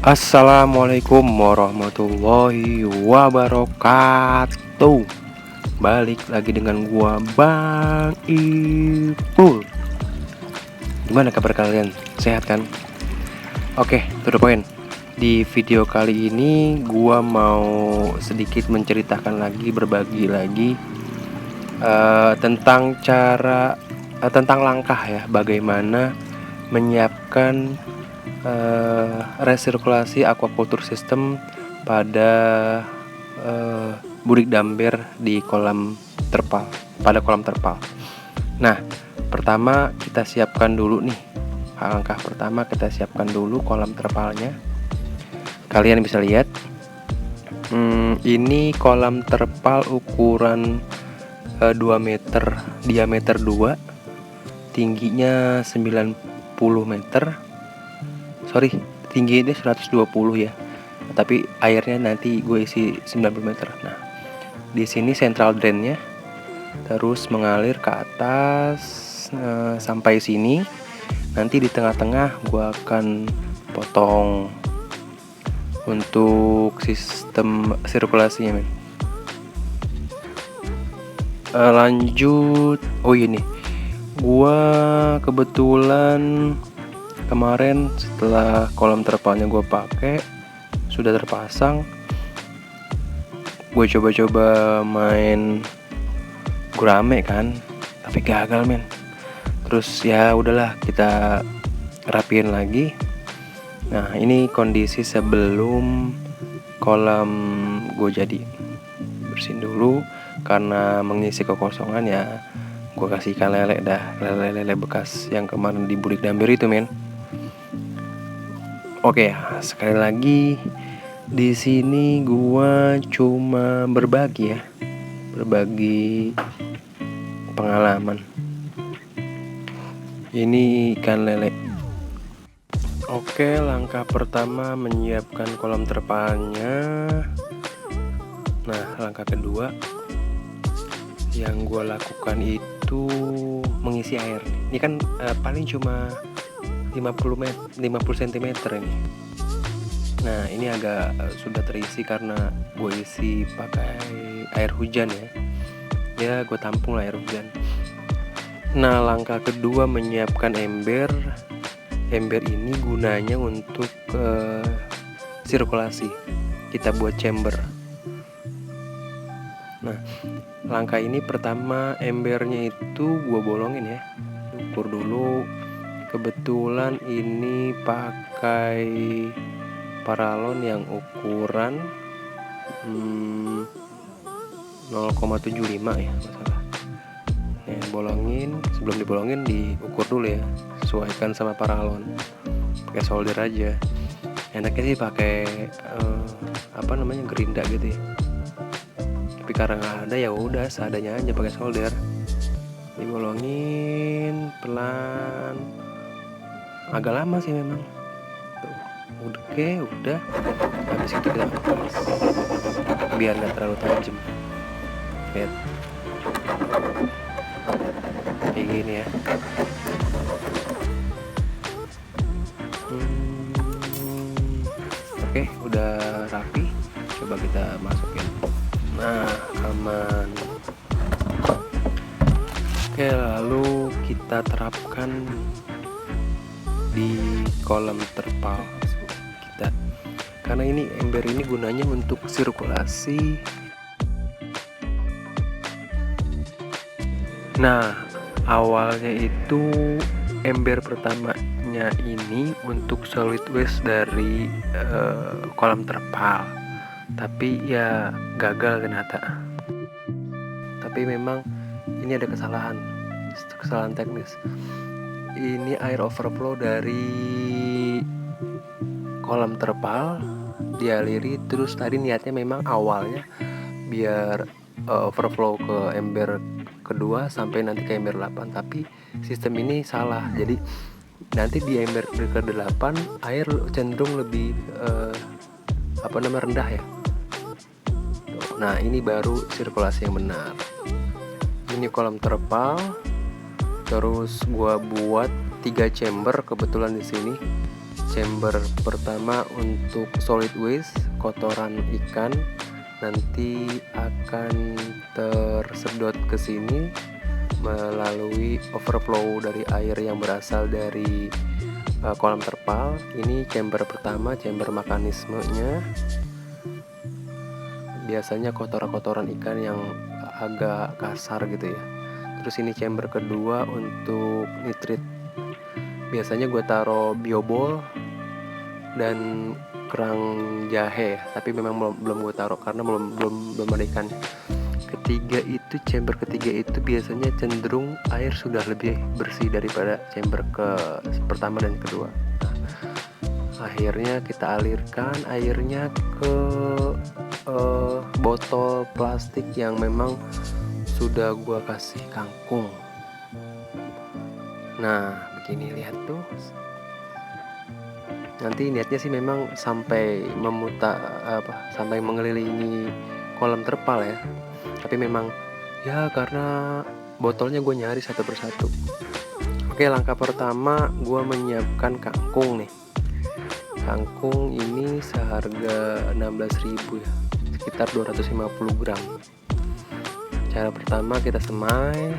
Assalamualaikum warahmatullahi wabarakatuh. Balik lagi dengan gua Bang Ipul. Gimana kabar kalian? Sehat kan? Oke, to the point. Di video kali ini gua mau sedikit menceritakan lagi, berbagi lagi tentang tentang langkah ya, bagaimana menyiapkan resirkulasi aquaculture system pada budik damber di kolam terpal, pada kolam terpal. Nah, pertama kita siapkan dulu nih. Langkah pertama kita siapkan dulu kolam terpalnya. Kalian bisa lihat, ini kolam terpal ukuran 2 meter, diameter 2, tingginya 90 meter. Tinggi ini 120 ya. Tapi airnya nanti gue isi 90 meter. Nah, di sini central drainnya terus mengalir ke atas sampai sini. Nanti di tengah-tengah gue akan potong untuk sistem sirkulasinya, men. Lanjut. Oh ini, gue kebetulan kemarin setelah kolam terpalnya gue pakai sudah terpasang, gue coba-coba main gurame kan, tapi gagal, men. Terus ya udahlah, kita rapiin lagi. Nah, ini kondisi sebelum kolam gue jadi. Bersihin dulu karena mengisi kekosongan ya. Gue kasih ikan lele dah, lele bekas yang kemarin di budik damber itu, men. Oke, sekali lagi di sini gua cuma berbagi pengalaman. Ini ikan lele. Oke, langkah pertama menyiapkan kolam terpalnya. Nah, langkah kedua yang gua lakukan itu mengisi air. Ini kan paling cuma 50 cm ini. Nah, ini agak sudah terisi karena gue isi pakai air hujan ya. Ya, gue tampung lah air hujan. Nah, langkah kedua menyiapkan ember. Ember ini gunanya untuk sirkulasi. Kita buat chamber. Nah, langkah ini pertama embernya itu gue bolongin ya. Ukur dulu. Kebetulan ini pakai paralon yang ukuran 0,75 ya, masalah. Nih, bolongin, sebelum dibolongin diukur dulu ya, sesuaikan sama paralon. Pakai solder aja. Enaknya sih pakai gerinda gitu ya. Tapi karena nggak ada ya udah seadanya aja pakai solder. Dibolongin pelan. Agak lama sih memang. Tuh, udah. Habis itu kita lepas biar nggak terlalu tajam. Lihat, kayak gini ya. Oke, udah rapi. Coba kita masukin. Nah, aman. Oke, lalu kita terapkan di kolam terpal kita, karena ini ember ini gunanya untuk sirkulasi. Nah, awalnya itu ember pertamanya ini untuk solid waste dari kolam terpal, tapi ya gagal ternyata. Tapi memang ini ada kesalahan teknis. Ini air overflow dari kolam terpal dialiri, terus tadi niatnya memang awalnya biar overflow ke ember kedua sampai nanti ke ember 8. Tapi sistem ini salah, jadi nanti di ember ke-8 air cenderung lebih rendah ya. Nah, ini baru sirkulasi yang benar. Ini kolam terpal. Terus gua buat 3 chamber kebetulan di sini. Chamber pertama untuk solid waste, kotoran ikan, nanti akan tersedot ke sini melalui overflow dari air yang berasal dari kolam terpal. Ini chamber pertama, chamber mekanismenya. Biasanya kotoran-kotoran ikan yang agak kasar gitu ya. Terus ini chamber kedua untuk nitrit. Biasanya gue taruh biobol dan kerang jahe, tapi memang belum gue taruh karena belum ada ikan. Chamber ketiga itu biasanya cenderung air sudah lebih bersih daripada chamber pertama dan kedua. Akhirnya kita alirkan airnya ke botol plastik yang memang sudah gua kasih kangkung. Nah, begini, lihat tuh. Nanti niatnya sih memang sampai sampai mengelilingi kolam terpal ya. Tapi memang ya karena botolnya gue nyari satu persatu. Oke, langkah pertama gue menyiapkan kangkung nih. Kangkung ini seharga 16.000 ya, sekitar 250 gram. Cara pertama kita semai.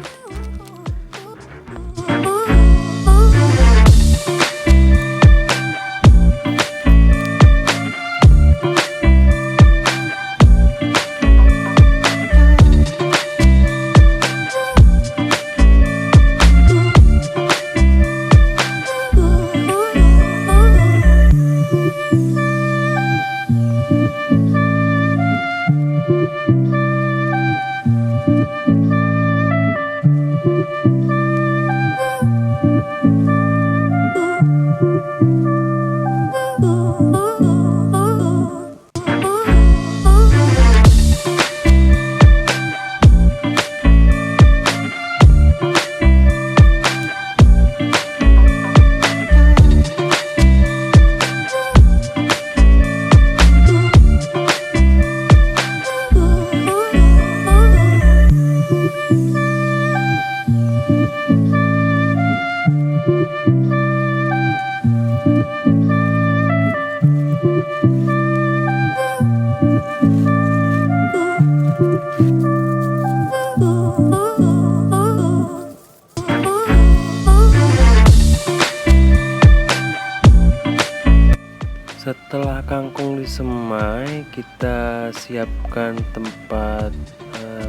Setelah kangkung disemai, kita siapkan tempat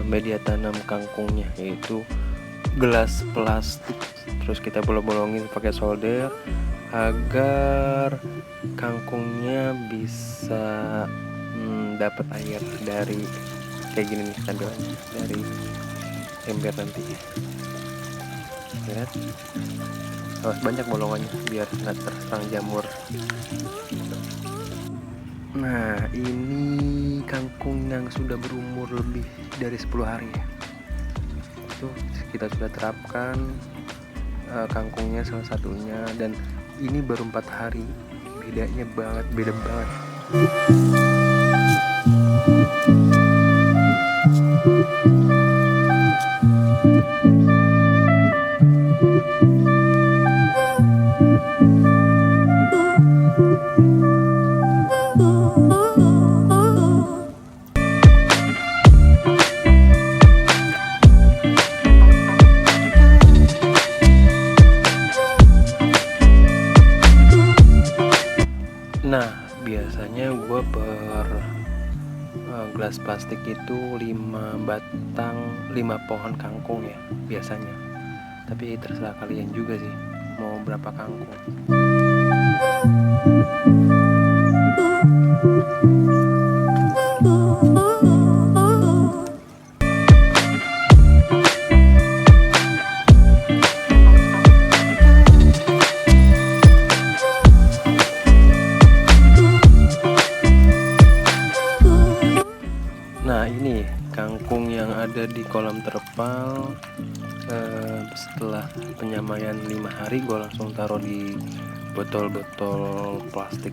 media tanam kangkungnya, yaitu gelas plastik. Terus kita bolong-bolongin pakai solder agar kangkungnya bisa dapat air dari kayak gini nih tampilannya, dari ember nanti. Lihat, harus banyak bolongannya biar nggak terserang jamur. Nah, ini kangkung yang sudah berumur lebih dari 10 hari ya. Itu kita sudah terapkan kangkungnya salah satunya, dan ini baru 4 hari. Beda banget. Nah, biasanya gue per gelas plastik itu 5 pohon kangkung ya biasanya. Tapi terserah kalian juga sih mau berapa kangkung. Nah, ini kangkung yang sudah di kolam terpal. Setelah penyamaian 5 hari gue langsung taruh di botol-botol plastik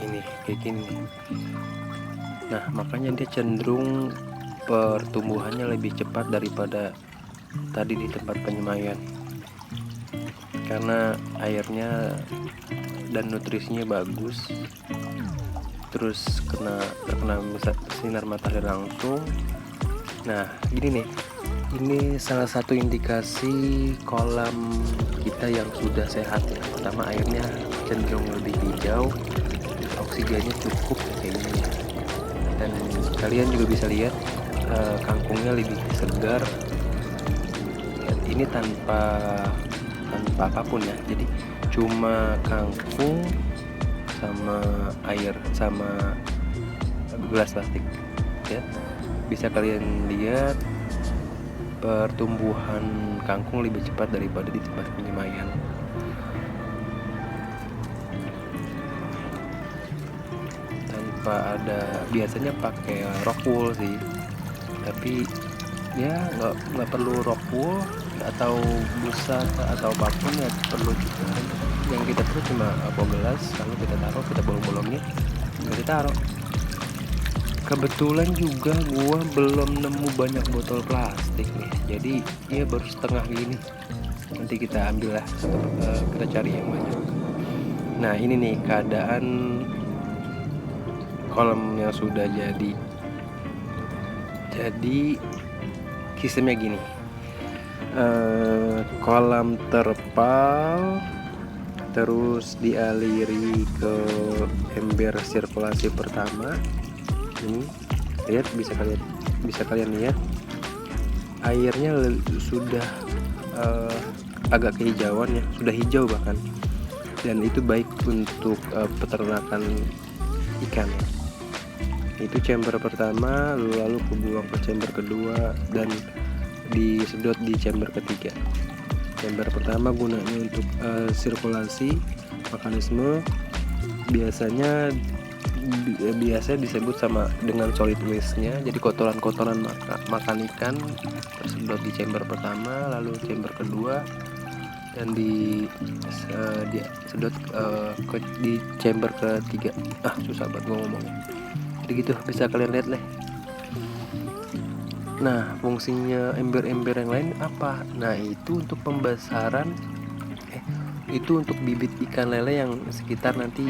ini kayak gini. Nah makanya dia cenderung pertumbuhannya lebih cepat daripada tadi di tempat penyemaian, karena airnya dan nutrisinya bagus, terus terkena sinar matahari langsung. Nah gini nih, ini salah satu indikasi kolam kita yang sudah sehat ya. Pertama, airnya cenderung lebih hijau, oksigennya cukup kayak gini ya. Dan kalian juga bisa lihat kangkungnya lebih segar. Ini tanpa apapun ya, jadi cuma kangkung sama air sama gelas plastik ya. Bisa kalian lihat pertumbuhan kangkung lebih cepat daripada di tempat penyemaian. Tanpa ada, biasanya pakai rock wool sih, tapi ya nggak perlu rock wool atau busa atau apapun ya, perlu juga. Yang kita perlu cuma gelas, lalu kita taruh, kita bolong-bolongin, kita taruh. Kebetulan juga gua belum nemu banyak botol plastik nih, jadi ya baru setengah gini. Nanti kita ambil lah, kita cari yang banyak. Nah ini nih keadaan kolam yang sudah jadi. Jadi sistemnya gini, kolam terpal terus dialiri ke ember sirkulasi pertama. Ini lihat, bisa kalian lihat airnya sudah agak kehijauan ya, sudah hijau bahkan, dan itu baik untuk peternakan ikan. Itu chamber pertama, lalu kebuang ke chamber kedua dan disedot di chamber ketiga. Chamber pertama gunanya untuk sirkulasi mekanisme, biasanya disebut dengan solid waste-nya. Jadi kotoran-kotoran makan ikan tersedot di chamber pertama, lalu chamber kedua, dan disedot di chamber ketiga. Susah banget ngomongnya. Jadi gitu, bisa kalian lihat nih. Nah fungsinya ember-ember yang lain apa? Nah itu untuk pembesaran, itu untuk bibit ikan lele yang sekitar nanti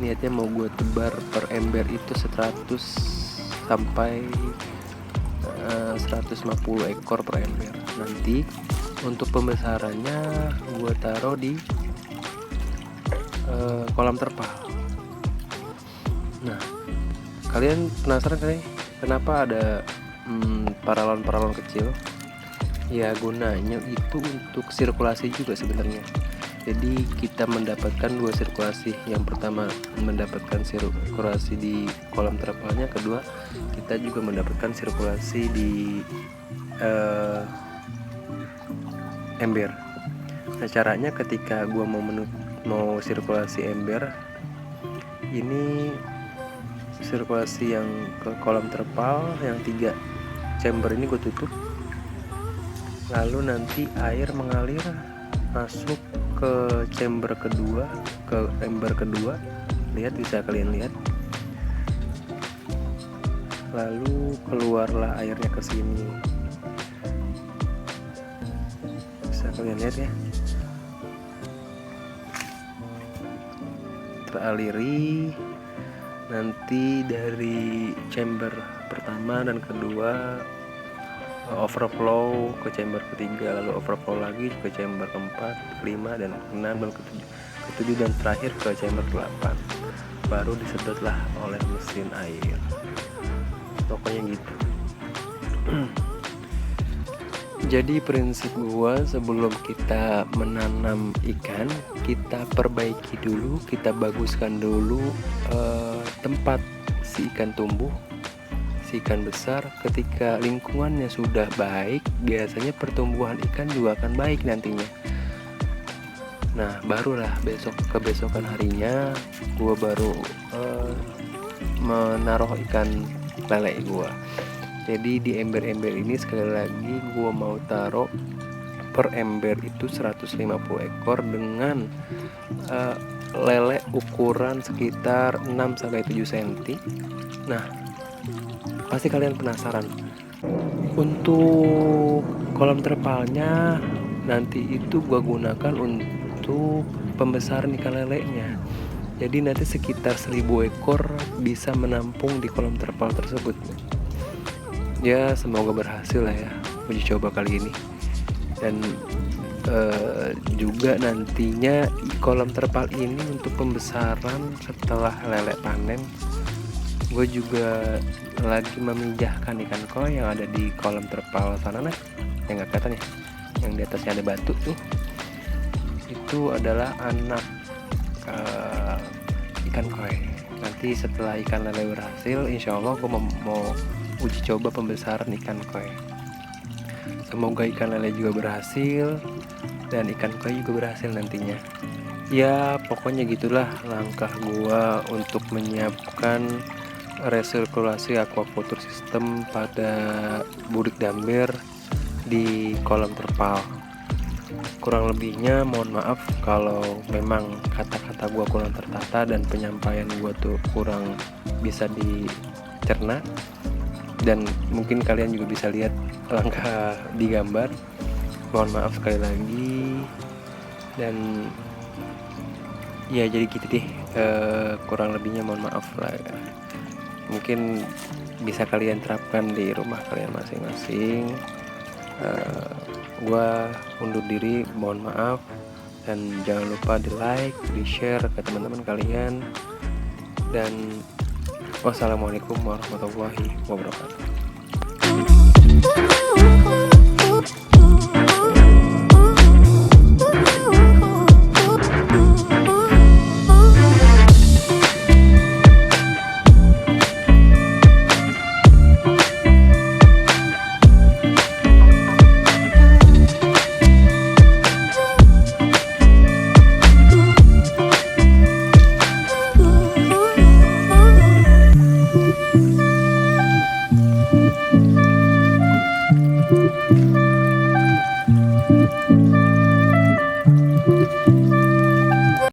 niatnya mau gue tebar per ember itu 100 sampai 150 ekor per ember. Nanti untuk pembesarannya gue taruh di kolam terpal. Nah kalian penasaran kan kenapa ada paralon-paralon kecil? Ya gunanya itu untuk sirkulasi juga sebenarnya. Jadi kita mendapatkan 2 sirkulasi. Yang pertama mendapatkan sirkulasi di kolam terpalnya, kedua kita juga mendapatkan sirkulasi di ember. Nah caranya ketika gua mau sirkulasi ember, ini sirkulasi yang ke kolam terpal yang 3 chamber ini gue tutup, lalu nanti air mengalir masuk ke chamber kedua, ke ember kedua. Lihat, bisa kalian lihat, lalu keluarlah airnya ke sini. Bisa kalian lihat ya, teraliri nanti dari chamber pertama dan kedua, overflow ke chamber ketiga, lalu overflow lagi ke chamber keempat, kelima, dan keenam, dan ketujuh, dan terakhir ke chamber 8. Baru disedotlah oleh mesin air. Pokoknya gitu. Jadi prinsip gua, sebelum kita menanam ikan, kita perbaiki dulu, kita baguskan dulu tempat si ikan tumbuh, si ikan besar. Ketika lingkungannya sudah baik, biasanya pertumbuhan ikan juga akan baik nantinya. Nah barulah kebesokan harinya gua baru menaruh ikan lele gua. Jadi di ember-ember ini sekali lagi gue mau taruh per ember itu 150 ekor dengan lele ukuran sekitar 6-7 cm. Nah, pasti kalian penasaran. Untuk kolam terpalnya nanti itu gue gunakan untuk pembesaran ikan lelenya. Jadi nanti sekitar 1000 ekor bisa menampung di kolam terpal tersebut. Ya semoga berhasil lah ya uji coba kali ini. Dan juga nantinya kolam terpal ini untuk pembesaran setelah lele panen, gue juga lagi memijahkan ikan koi yang ada di kolam terpal sana nah, yang nggak kelihatan ya, yang di atasnya ada batu tuh, itu adalah anak ikan koi. Nanti setelah ikan lele berhasil, insya Allah gue mau uji coba pembesaran ikan koi. Semoga ikan lele juga berhasil dan ikan koi juga berhasil nantinya. Ya pokoknya gitulah langkah gua untuk menyiapkan resirkulasi aquaculture system pada budik damber di kolam terpal. Kurang lebihnya mohon maaf kalau memang kata-kata gua kurang tertata dan penyampaian gua tuh kurang bisa dicerna. Dan mungkin kalian juga bisa lihat langkah di gambar. Mohon maaf sekali lagi. Dan ya jadi gitu deh, kurang lebihnya mohon maaf lah ya. Mungkin bisa kalian terapkan di rumah kalian masing-masing. Gua undur diri, mohon maaf. Dan jangan lupa di like, di share ke teman-teman kalian. Dan wassalamualaikum warahmatullahi wabarakatuh.